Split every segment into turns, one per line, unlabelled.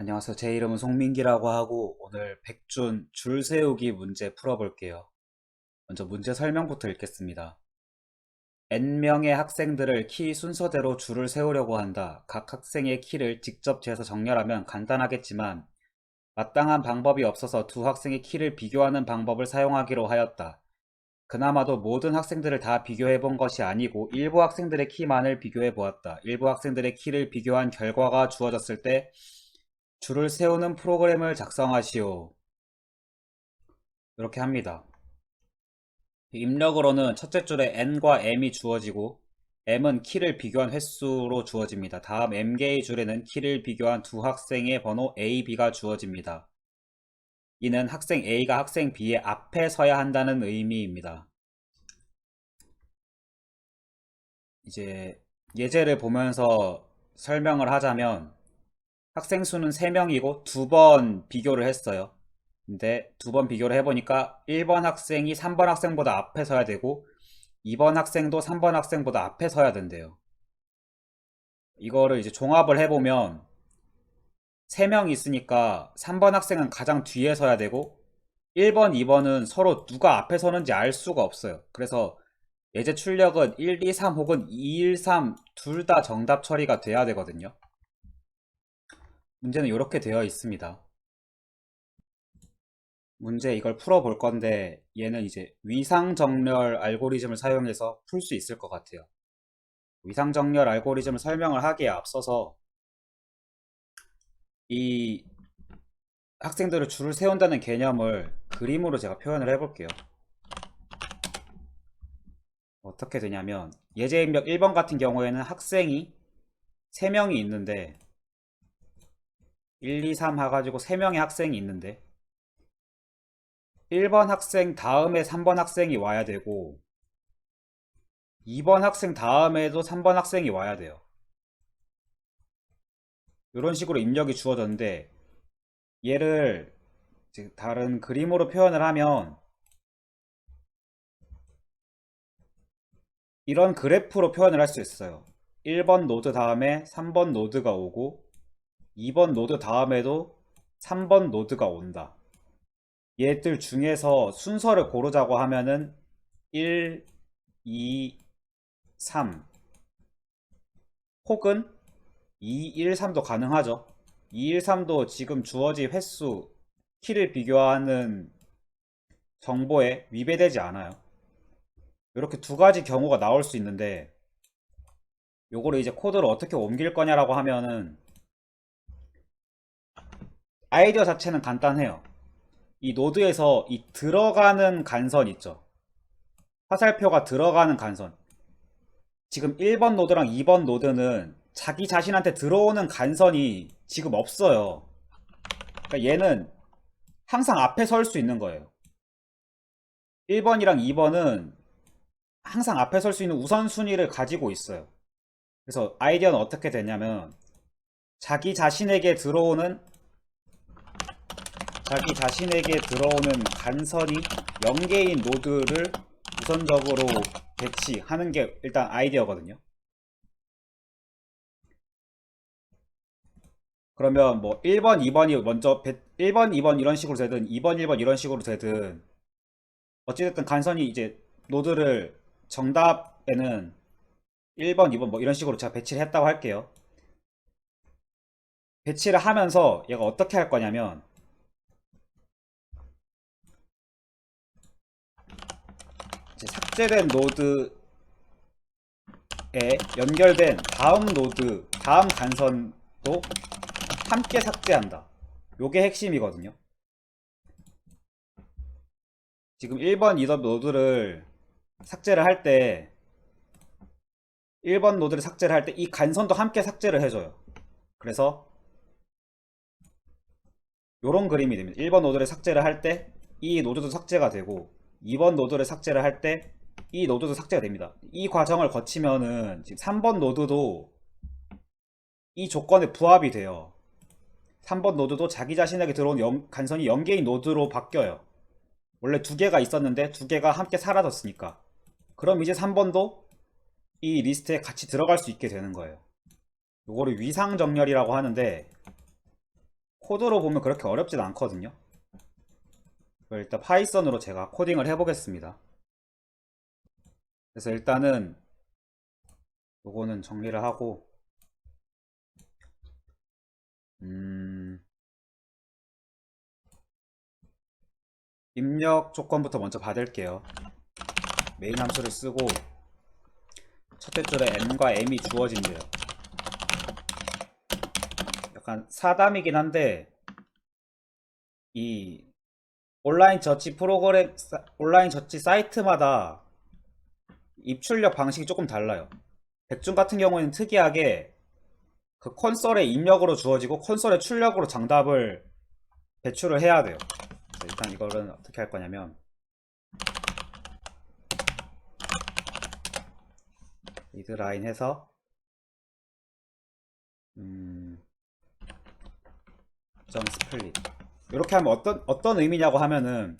안녕하세요. 제 이름은 송민기라고 하고 오늘 백준 줄 세우기 문제 풀어볼게요. 먼저 문제 설명부터 읽겠습니다. N명의 학생들을 키 순서대로 줄을 세우려고 한다. 각 학생의 키를 직접 재서 정렬하면 간단하겠지만 마땅한 방법이 없어서 두 학생의 키를 비교하는 방법을 사용하기로 하였다. 그나마도 모든 학생들을 다 비교해 본 것이 아니고 일부 학생들의 키만을 비교해 보았다. 일부 학생들의 키를 비교한 결과가 주어졌을 때 줄을 세우는 프로그램을 작성하시오. 이렇게 합니다. 입력으로는 첫째 줄에 n과 m이 주어지고 m은 키를 비교한 횟수로 주어집니다. 다음 m개의 줄에는 키를 비교한 두 학생의 번호 a, b가 주어집니다. 이는 학생 a가 학생 b의 앞에 서야 한다는 의미입니다. 이제 예제를 보면서 설명을 하자면 학생 수는 3명이고 두 번 비교를 했어요. 근데 두 번 비교를 해보니까 1번 학생이 3번 학생보다 앞에 서야 되고 2번 학생도 3번 학생보다 앞에 서야 된대요. 이거를 이제 종합을 해보면 3명 있으니까 3번 학생은 가장 뒤에 서야 되고 1번, 2번은 서로 누가 앞에 서는지 알 수가 없어요. 그래서 예제 출력은 1, 2, 3 혹은 2, 1, 3 둘 다 정답 처리가 돼야 되거든요. 문제는 이렇게 되어 있습니다. 문제 이걸 풀어볼 건데 얘는 이제 위상정렬 알고리즘을 사용해서 풀 수 있을 것 같아요. 위상정렬 알고리즘을 설명을 하기에 앞서서 이 학생들을 줄을 세운다는 개념을 그림으로 제가 표현을 해볼게요. 어떻게 되냐면 예제 입력 1번 같은 경우에는 학생이 3명이 있는데 1, 2, 3 해가지고 3명의 학생이 있는데 1번 학생 다음에 3번 학생이 와야 되고 2번 학생 다음에도 3번 학생이 와야 돼요. 이런 식으로 입력이 주어졌는데 얘를 다른 그림으로 표현을 하면 이런 그래프로 표현을 할 수 있어요. 1번 노드 다음에 3번 노드가 오고 2번 노드 다음에도 3번 노드가 온다. 얘들 중에서 순서를 고르자고 하면은 1, 2, 3 혹은 2, 1, 3도 가능하죠. 2, 1, 3도 지금 주어진 횟수 키를 비교하는 정보에 위배되지 않아요. 이렇게 두 가지 경우가 나올 수 있는데 요거를 이제 코드를 어떻게 옮길 거냐라고 하면은 아이디어 자체는 간단해요. 이 노드에서 이 들어가는 간선 있죠. 화살표가 들어가는 간선. 지금 1번 노드랑 2번 노드는 자기 자신한테 들어오는 간선이 지금 없어요. 그러니까 얘는 항상 앞에 설 수 있는 거예요. 1번이랑 2번은 항상 앞에 설 수 있는 우선순위를 가지고 있어요. 그래서 아이디어는 어떻게 되냐면 자기 자신에게 들어오는 간선이 0개인 노드를 우선적으로 배치하는 게 일단 아이디어거든요. 그러면 뭐 1번, 2번이 먼저 1번, 2번 이런 식으로 되든 2번, 1번 이런 식으로 되든 어찌됐든 간선이 이제 노드를 정답에는 1번, 2번 뭐 이런 식으로 제가 배치를 했다고 할게요. 배치를 하면서 얘가 어떻게 할 거냐면 이제 삭제된 노드에 연결된 다음 노드, 다음 간선도 함께 삭제한다. 요게 핵심이거든요. 지금 1번, 2번 노드를 삭제를 할 때 1번 노드를 삭제를 할 때 이 간선도 함께 삭제를 해줘요. 그래서 요런 그림이 됩니다. 1번 노드를 삭제를 할 때 이 노드도 삭제가 되고 2번 노드를 삭제를 할 때 이 노드도 삭제가 됩니다. 이 과정을 거치면은 지금 3번 노드도 이 조건에 부합이 돼요. 3번 노드도 자기 자신에게 들어온 간선이 0개인 노드로 바뀌어요. 원래 두 개가 있었는데 두 개가 함께 사라졌으니까. 그럼 이제 3번도 이 리스트에 같이 들어갈 수 있게 되는 거예요. 요거를 위상정렬이라고 하는데 코드로 보면 그렇게 어렵진 않거든요. 그걸 일단 파이썬으로 제가 코딩을 해보겠습니다. 그래서 일단은 요거는 정리를 하고 입력 조건부터 먼저 받을게요. 메인 함수를 쓰고 첫째 줄에 n과 m이 주어진대요. 약간 사담이긴 한데 이 온라인 저치 프로그램 온라인 저치 사이트마다 입출력 방식이 조금 달라요. 백준 같은 경우에는 특이하게 그 콘솔의 입력으로 주어지고 콘솔의 출력으로 정답을 배출을 해야 돼요. 일단 이거는 어떻게 할 거냐면 리드라인 해서 점 스플릿 이렇게 하면 어떤 의미냐고 하면은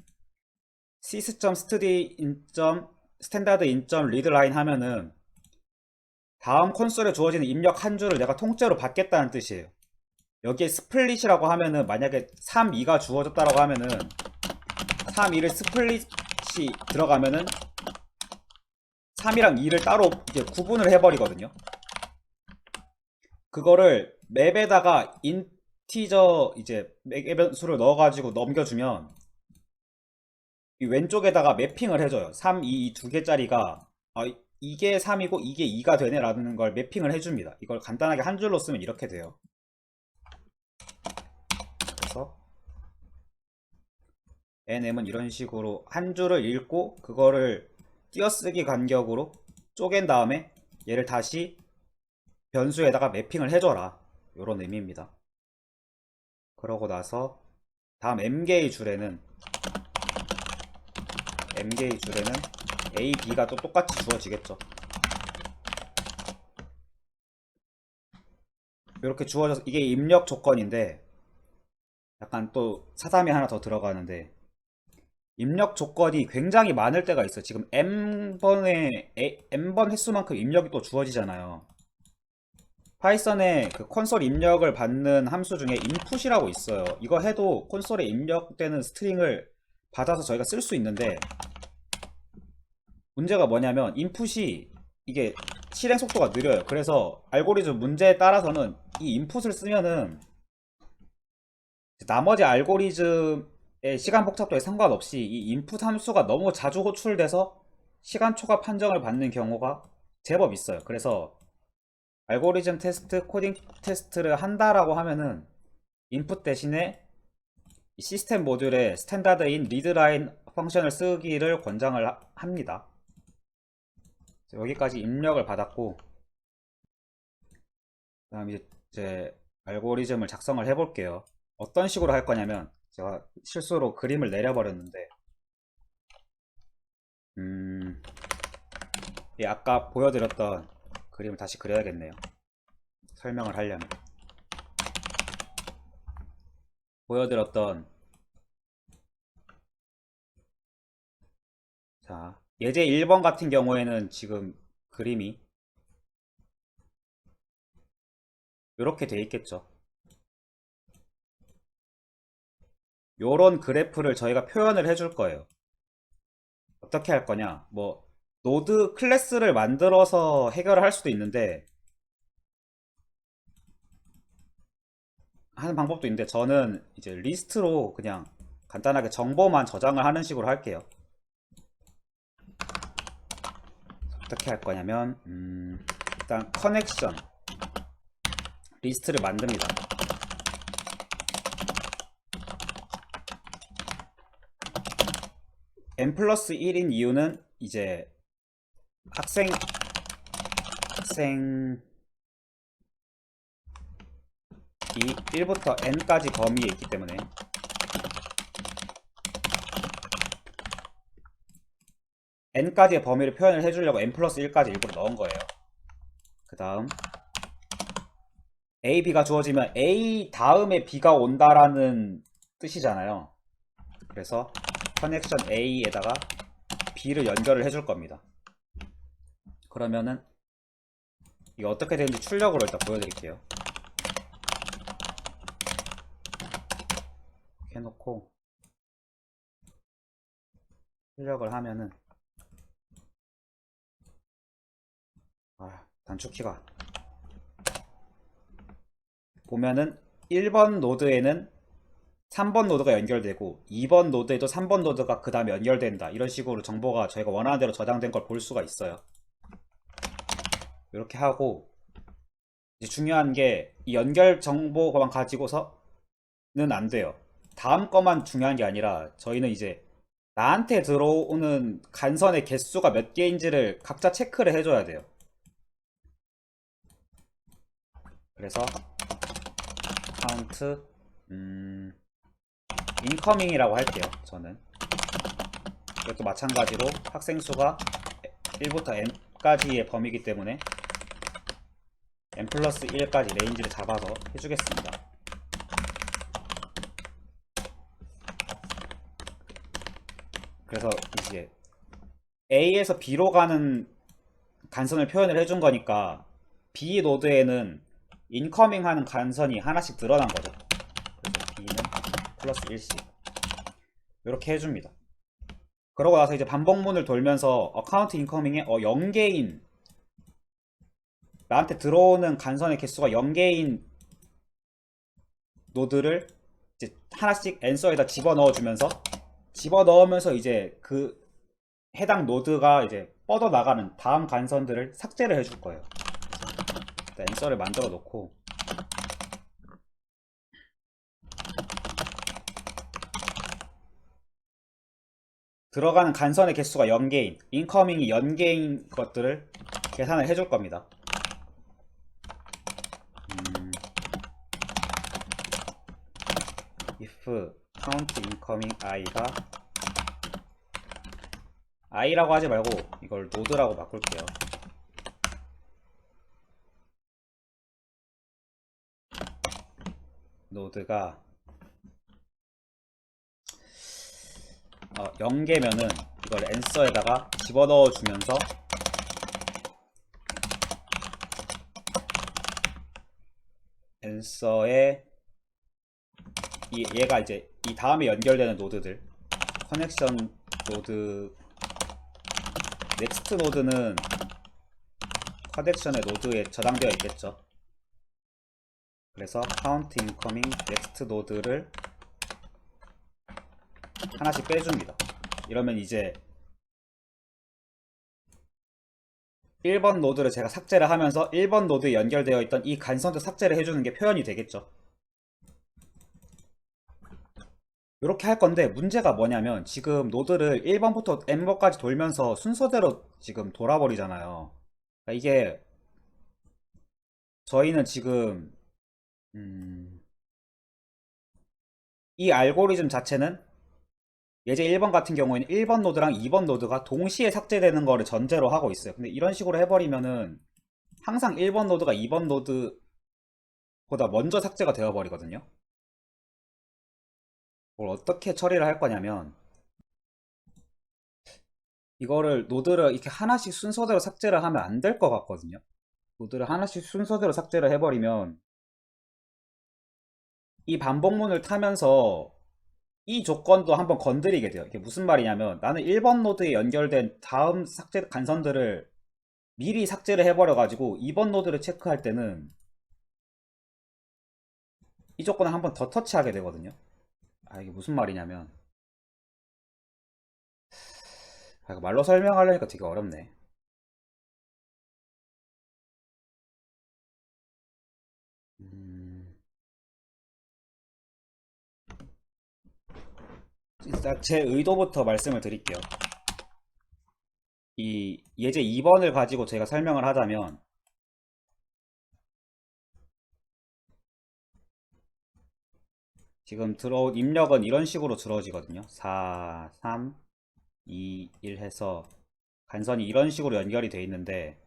sys.std 인점 스탠다드 인점 리드라인 하면은 다음 콘솔에 주어지는 입력 한 줄을 내가 통째로 받겠다는 뜻이에요. 여기에 스플릿이라고 하면은 만약에 3, 2가 주어졌다라고 하면은 3, 2를 스플릿이 들어가면은 3이랑 2를 따로 이제 구분을 해버리거든요. 그거를 맵에다가 인티저 이제 맵 변수를 넣어가지고 넘겨주면 이 왼쪽에다가 매핑을 해줘요. 3, 2, 이 두 개짜리가 이게 3이고 이게 2가 되네 라는 걸 매핑을 해줍니다. 이걸 간단하게 한 줄로 쓰면 이렇게 돼요. 그래서 nm은 이런 식으로 한 줄을 읽고 그거를 띄어쓰기 간격으로 쪼갠 다음에 얘를 다시 변수에다가 매핑을 해줘라, 요런 의미입니다. 그러고 나서 다음 m개의 줄에는 a, b가 또 똑같이 주어지겠죠. 이렇게 주어져서 이게 입력 조건인데 약간 또 사담이 하나 더 들어가는데 입력 조건이 굉장히 많을 때가 있어요. 지금 n번 횟수만큼 입력이 또 주어지잖아요. 파이썬에 그 콘솔 입력을 받는 함수 중에 input이라고 있어요. 이거 해도 콘솔에 입력되는 스트링을 받아서 저희가 쓸 수 있는데 문제가 뭐냐면 인풋이 이게 실행 속도가 느려요. 그래서 알고리즘 문제에 따라서는 이 인풋을 쓰면은 나머지 알고리즘의 시간 복잡도에 상관없이 이 인풋 함수가 너무 자주 호출돼서 시간 초과 판정을 받는 경우가 제법 있어요. 그래서 알고리즘 테스트, 코딩 테스트를 한다라고 하면은 인풋 대신에 시스템 모듈에 스탠다드인 리드라인 펑션을 쓰기를 권장을 합니다. 여기까지 입력을 받았고 그 다음 이제 알고리즘을 작성을 해볼게요. 어떤 식으로 할 거냐면 제가 실수로 그림을 내려버렸는데 예, 아까 보여드렸던 그림을 다시 그려야겠네요. 설명을 하려면 보여드렸던 자 예제 1번 같은 경우에는 지금 그림이 이렇게 돼 있겠죠. 요런 그래프를 저희가 표현을 해줄 거예요. 어떻게 할 거냐, 뭐 노드 클래스를 만들어서 해결을 할 수도 있는데 하는 방법도 있는데 저는 이제 리스트로 그냥 간단하게 정보만 저장을 하는 식으로 할게요. 어떻게 할 거냐면 일단 커넥션 리스트를 만듭니다. n 플러스 1인 이유는 이제 학생이 1부터 n까지 범위에 있기 때문에 n까지의 범위를 표현을 해주려고 n 플러스 1까지 일부러 넣은 거예요. 그 다음 a, b가 주어지면 a 다음에 b가 온다라는 뜻이잖아요. 그래서 커넥션 a에다가 b를 연결을 해줄 겁니다. 그러면은 이게 어떻게 되는지 출력으로 일단 보여드릴게요. 이렇게 해놓고 출력을 하면은 단축키가 보면은 1번 노드에는 3번 노드가 연결되고 2번 노드에도 3번 노드가 그 다음에 연결된다, 이런 식으로 정보가 저희가 원하는 대로 저장된 걸 볼 수가 있어요. 이렇게 하고 이제 중요한 게 이 연결 정보만 가지고서는 안 돼요. 다음 거만 중요한 게 아니라 저희는 이제 나한테 들어오는 간선의 개수가 몇 개인지를 각자 체크를 해줘야 돼요. 그래서 카운트 인커밍이라고 할게요. 저는 이것도 마찬가지로 학생 수가 1부터 n까지의 범위이기 때문에 n 플러스 1까지 레인지를 잡아서 해주겠습니다. 그래서 이제 A에서 B로 가는 간선을 표현을 해준 거니까 B 노드에는 인커밍 하는 간선이 하나씩 늘어난 거죠. 그래서 B는 플러스 1씩 이렇게 해줍니다. 그러고 나서 이제 반복문을 돌면서 어카운트 인커밍에 0개인 나한테 들어오는 간선의 개수가 0개인 노드를 이제 하나씩 앤서에다 집어넣으면서 이제 그 해당 노드가 이제 뻗어나가는 다음 간선들을 삭제를 해줄 거예요. 일단 앤서를 만들어 놓고 들어가는 간선의 개수가 0개인, 인커밍이 0개인 것들을 계산을 해줄 겁니다. if count incoming i가 i라고 하지 말고 이걸 노드라고 바꿀게요. 노드가 0개면은 이걸 answer에다가 집어넣어 주면서 answer에 얘가 이제 이 다음에 연결되는 노드들, 커넥션 노드, 넥스트 노드는 커넥션의 노드에 저장되어 있겠죠. 그래서 count incoming next 노드를 하나씩 빼줍니다. 이러면 이제 1번 노드를 제가 삭제를 하면서 1번 노드에 연결되어 있던 이 간선도 삭제를 해주는 게 표현이 되겠죠. 이렇게 할 건데 문제가 뭐냐면 지금 노드를 1번부터 n번까지 돌면서 순서대로 지금 돌아버리잖아요. 그러니까 이게 저희는 지금 이 알고리즘 자체는 예제 1번 같은 경우에는 1번 노드랑 2번 노드가 동시에 삭제되는 거를 전제로 하고 있어요. 근데 이런 식으로 해버리면은 항상 1번 노드가 2번 노드보다 먼저 삭제가 되어버리거든요. 그걸 어떻게 처리를 할 거냐면 이거를 노드를 이렇게 하나씩 순서대로 삭제를 하면 안 될 것 같거든요. 노드를 하나씩 순서대로 삭제를 해버리면 이 반복문을 타면서 이 조건도 한번 건드리게 돼요. 이게 무슨 말이냐면 나는 1번 노드에 연결된 다음 삭제 간선들을 미리 삭제를 해버려 가지고 2번 노드를 체크할 때는 이 조건을 한번 더 터치하게 되거든요. 이게 무슨 말이냐면 이거 말로 설명하려니까 되게 어렵네. 일단 제 의도부터 말씀을 드릴게요. 이 예제 2번을 가지고 제가 설명을 하자면 지금 들어온 입력은 이런 식으로 들어지거든요. 4, 3, 2, 1 해서 간선이 이런 식으로 연결이 돼 있는데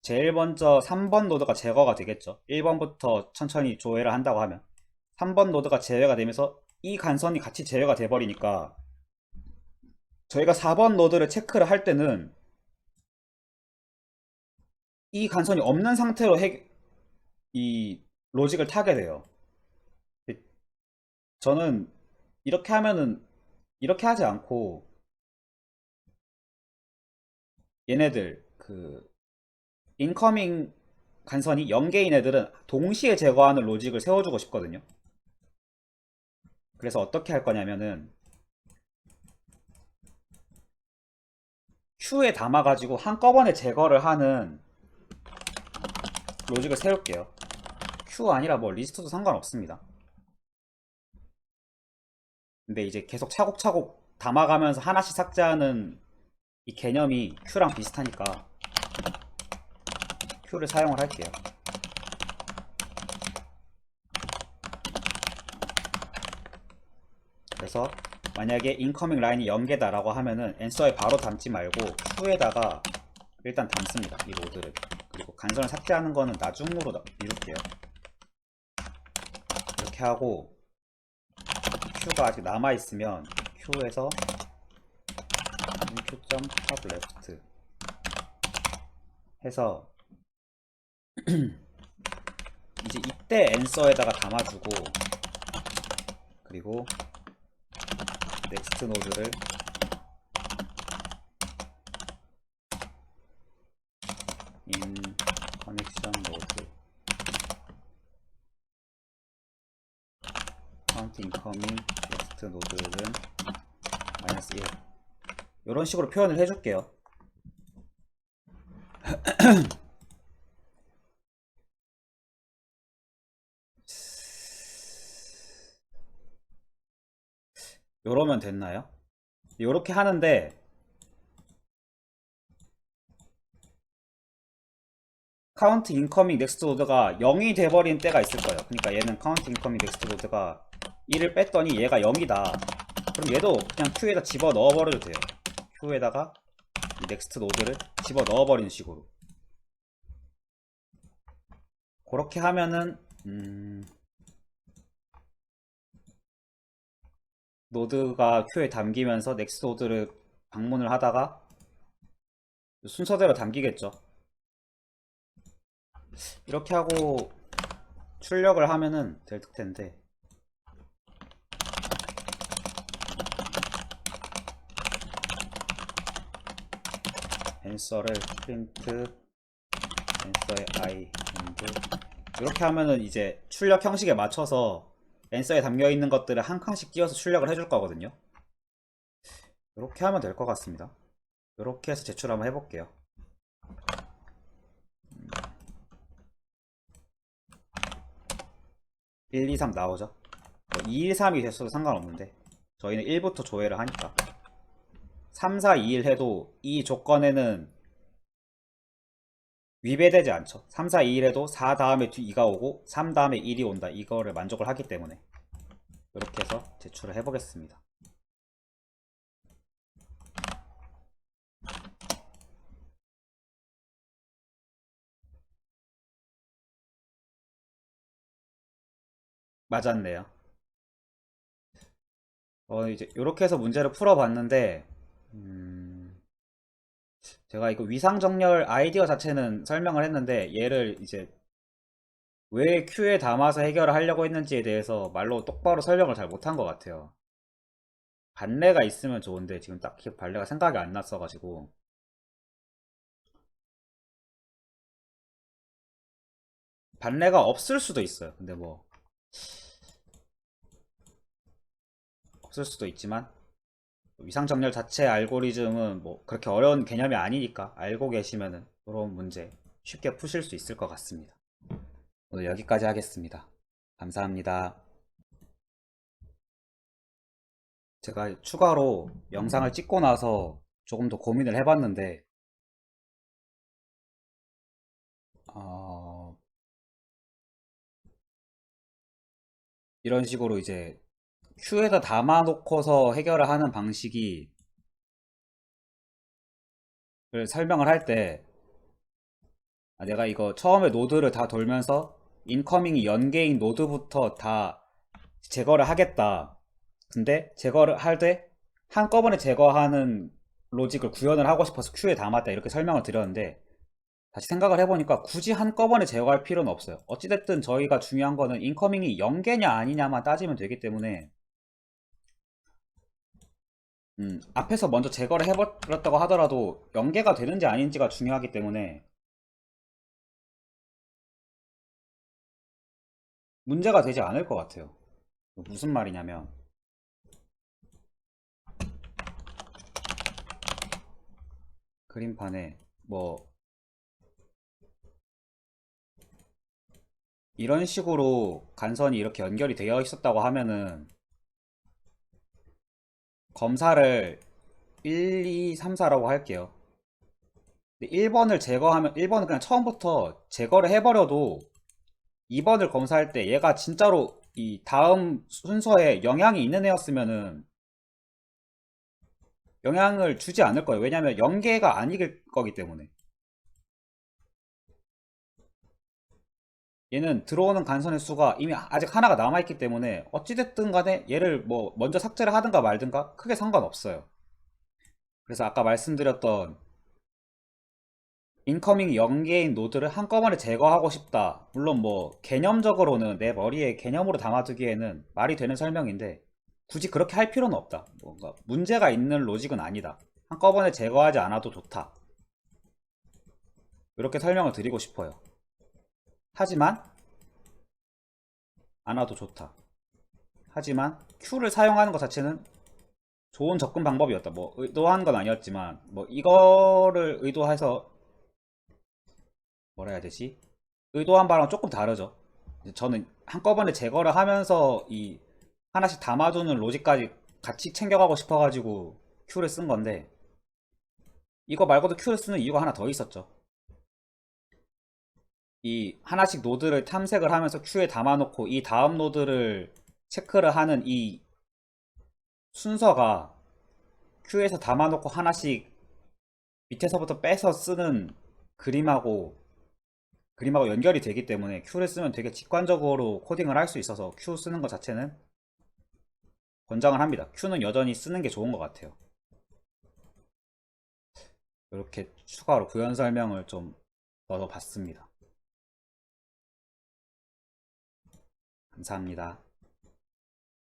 제일 먼저 3번 노드가 제거가 되겠죠. 1번부터 천천히 조회를 한다고 하면 3번 노드가 제외가 되면서 이 간선이 같이 제외가 돼 버리니까 저희가 4번 노드를 체크를 할 때는 이 간선이 없는 상태로 이 로직을 타게 돼요. 저는 이렇게 하면은 이렇게 하지 않고 얘네들 그 인커밍 간선이 0개인 애들은 동시에 제거하는 로직을 세워주고 싶거든요. 그래서 어떻게 할 거냐면은 Q에 담아가지고 한꺼번에 제거를 하는 로직을 세울게요. Q 아니라 뭐 리스트도 상관없습니다. 근데 이제 계속 차곡차곡 담아가면서 하나씩 삭제하는 이 개념이 Q랑 비슷하니까 Q를 사용을 할게요. 그래서 만약에 인커밍 라인이 0개다 라고 하면은 앤서에 바로 담지 말고 Q에다가 일단 담습니다. 이 로드를. 그리고 간선을 삭제하는 거는 나중으로 미룰게요. 이렇게 하고 Q가 아직 남아있으면 Q에서 Q.top left 해서 이제 이때 앤서에다가 담아주고 그리고 넥스트 노드를 in connection node count incoming 넥스트 노드는 -1 이런 식으로 표현을 해줄게요. 요러면 됐나요? 요렇게 하는데 카운트 인커밍 넥스트 노드가 0이 돼버린 때가 있을 거예요. 그러니까 얘는 카운트 인커밍 넥스트 노드가 1을 뺐더니 얘가 0이다. 그럼 얘도 그냥 Q에다 집어 넣어버려도 돼요. Q에다가 이 넥스트 노드를 집어 넣어버리는 식으로. 그렇게 하면은 노드가 Q에 담기면서 넥스트 노드를 방문을 하다가 순서대로 담기겠죠. 이렇게 하고 출력을 하면은 될 텐데 앤서를 프린트 앤서의 i 이렇게 하면은 이제 출력 형식에 맞춰서 앤서에 담겨 있는 것들을 한 칸씩 띄워서 출력을 해줄 거거든요. 이렇게 하면 될 것 같습니다. 이렇게 해서 제출 한번 해볼게요. 1, 2, 3 나오죠? 뭐 2, 1, 3이 됐어도 상관없는데 저희는 1부터 조회를 하니까 3, 4, 2, 1 해도 이 조건에는 위배되지 않죠. 3, 4, 2, 1 해도 4 다음에 2가 오고 3 다음에 1이 온다. 이거를 만족을 하기 때문에 이렇게 해서 제출을 해보겠습니다. 맞았네요. 이제 이렇게 해서 문제를 풀어봤는데 제가 이거 위상정렬 아이디어 자체는 설명을 했는데 얘를 이제 왜 Q에 담아서 해결을 하려고 했는지에 대해서 말로 똑바로 설명을 잘 못한 것 같아요. 반례가 있으면 좋은데 지금 딱히 반례가 생각이 안 났어가지고 반례가 없을 수도 있어요. 근데 뭐 없을 수도 있지만 위상정렬 자체 알고리즘은 뭐 그렇게 어려운 개념이 아니니까 알고 계시면은 이런 문제 쉽게 푸실 수 있을 것 같습니다. 오늘 여기까지 하겠습니다. 감사합니다. 제가 추가로 영상을 찍고 나서 조금 더 고민을 해봤는데 어, 이런 식으로 이제 큐에다 담아놓고서 해결을 하는 방식이 설명을 할 때 내가 이거 처음에 노드를 다 돌면서 인커밍이 연계인 노드부터 다 제거를 하겠다. 근데 제거를 할 때 한꺼번에 제거하는 로직을 구현을 하고 싶어서 큐에 담았다 이렇게 설명을 드렸는데 다시 생각을 해보니까 굳이 한꺼번에 제거할 필요는 없어요. 어찌됐든 저희가 중요한 거는 인커밍이 0개냐 아니냐만 따지면 되기 때문에 앞에서 먼저 제거를 해버렸다고 하더라도 연계가 되는지 아닌지가 중요하기 때문에 문제가 되지 않을 것 같아요. 무슨 말이냐면 그림판에 뭐 이런 식으로 간선이 이렇게 연결이 되어 있었다고 하면은 검사를 1, 2, 3, 4라고 할게요. 1번을 제거하면 1번은 그냥 처음부터 제거를 해버려도 2번을 검사할 때 얘가 진짜로 이 다음 순서에 영향이 있는 애였으면은 영향을 주지 않을 거예요. 왜냐면 연계가 아닐 거기 때문에. 얘는 들어오는 간선의 수가 이미 아직 하나가 남아있기 때문에 어찌됐든 간에 얘를 뭐 먼저 삭제를 하든가 말든가 크게 상관없어요. 그래서 아까 말씀드렸던 인커밍 연계인 노드를 한꺼번에 제거하고 싶다. 물론 뭐 개념적으로는 내 머리에 개념으로 담아두기에는 말이 되는 설명인데 굳이 그렇게 할 필요는 없다. 뭔가 문제가 있는 로직은 아니다. 한꺼번에 제거하지 않아도 좋다. 이렇게 설명을 드리고 싶어요. 하지만 안 와도 좋다. 하지만 Q를 사용하는 것 자체는 좋은 접근 방법이었다. 뭐 의도한 건 아니었지만 뭐 이거를 의도해서 뭐라 해야 되지? 의도한 바랑 조금 다르죠. 저는 한꺼번에 제거를 하면서 이 하나씩 담아두는 로직까지 같이 챙겨가고 싶어가지고 Q를 쓴 건데 이거 말고도 Q를 쓰는 이유가 하나 더 있었죠. 이 하나씩 노드를 탐색을 하면서 Q에 담아놓고 이 다음 노드를 체크를 하는 이 순서가 Q에서 담아놓고 하나씩 밑에서부터 빼서 쓰는 그림하고 연결이 되기 때문에 Q를 쓰면 되게 직관적으로 코딩을 할 수 있어서 Q 쓰는 것 자체는 권장을 합니다. Q는 여전히 쓰는 게 좋은 것 같아요. 이렇게 추가로 부연 설명을 좀 넣어봤습니다. 감사합니다.